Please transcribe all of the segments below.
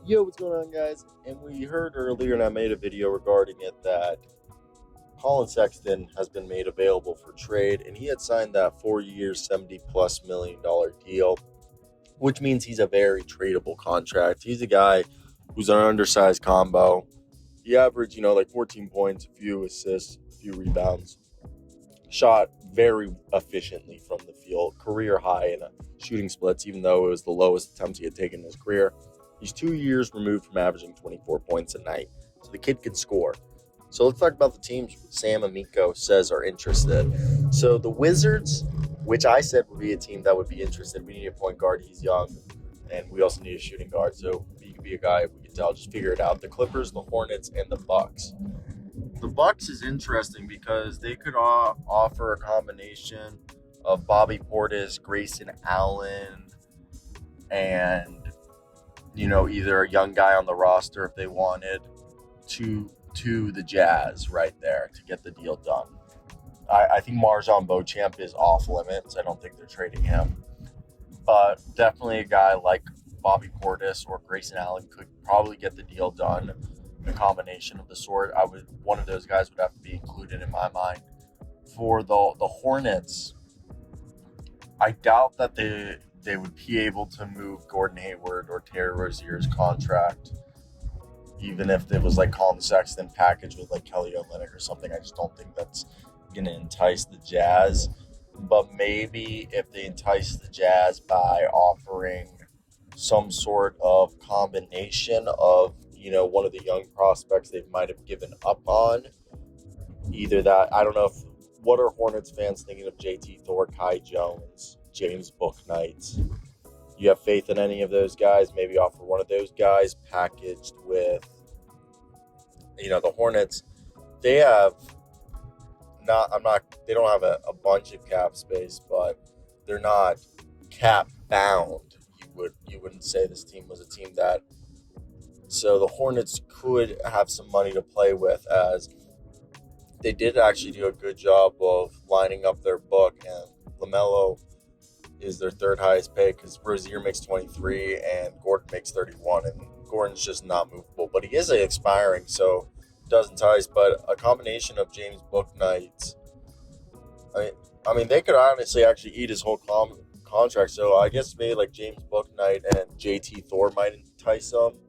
Yo, what's going on, guys? And we heard earlier, and I made a video regarding it, that Collin Sexton has been made available for trade, and he had signed that 4-year, $70+ million deal, which means he's a very tradable contract. He's a guy who's an undersized combo. He averaged, like 14 points, a few assists, a few rebounds. Shot very efficiently from the field, career high in shooting splits, even though it was the lowest attempts he had taken in his career. He's 2 years removed from averaging 24 points a night, so the kid can score. So let's talk about the teams Sam Amico says are interested. So the Wizards, which I said would be a team that would be interested. We need a point guard. He's young, and we also need a shooting guard. So he could be a guy, we can tell, just figure it out. The Clippers, the Hornets, and the Bucks. The Bucks is interesting because they could offer a combination of Bobby Portis, Grayson Allen, and either a young guy on the roster if they wanted to the Jazz right there to get the deal done. I think Marjon Beauchamp is off limits. I don't think they're trading him. But definitely a guy like Bobby Portis or Grayson Allen could probably get the deal done. A combination of the sort. One of those guys would have to be included in my mind. For the Hornets, I doubt that they would be able to move Gordon Hayward or Terry Rozier's contract, even if it was like Collin Sexton packaged with like Kelly Olynyk or something. I just don't think that's going to entice the Jazz. But maybe if they entice the Jazz by offering some sort of combination of one of the young prospects they might have given up on. Either that, I don't know what are Hornets fans thinking of JT Thor, Kai Jones, James Bouknight? You have faith in any of those guys? Maybe offer one of those guys packaged with, the Hornets. They have they don't have a bunch of cap space, but they're not cap bound. You wouldn't say this team was a team that. So the Hornets could have some money to play with, as they did actually do a good job of lining up their book, and LaMelo is their third highest pay because Rozier makes 23 and Gordon makes 31, and Gordon's just not movable. But he is expiring, so it does entice. But a combination of James Bouknight, I mean, they could honestly actually eat his whole contract. So I guess maybe like James Bouknight and JT Thor might entice him,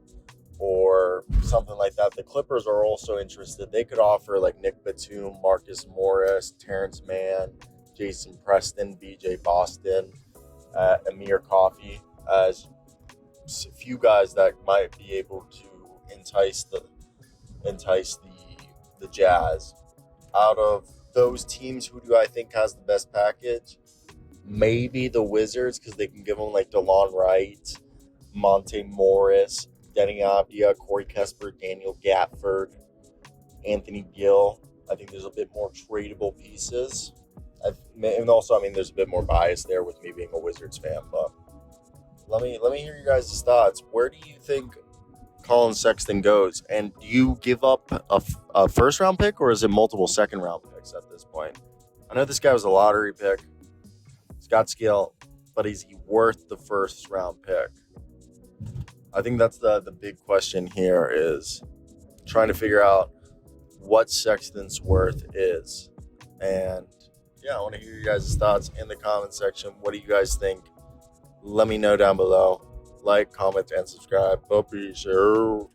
or something like that. The Clippers are also interested. They could offer like Nick Batum, Marcus Morris, Terrence Mann, Jason Preston, BJ Boston, Amir Coffey as a few guys that might be able to entice the Jazz. Out of those teams, who do I think has the best package? Maybe the Wizards, because they can give them like DeLon Wright, Monte Morris, Denny Avdia, Corey Kesper, Daniel Gatford, Anthony Gill. I think there's a bit more tradable pieces. And also, there's a bit more bias there with me being a Wizards fan. But let me hear you guys' thoughts. Where do you think Collin Sexton goes? And do you give up a first-round pick, or is it multiple second-round picks at this point? I know this guy was a lottery pick. He's got skill, but is he worth the first-round pick? I think that's the big question here, is trying to figure out what Sexton's worth is. And yeah, I want to hear you guys' thoughts in the comment section. What do you guys think? Let me know down below. Like, comment, and subscribe. Be sure.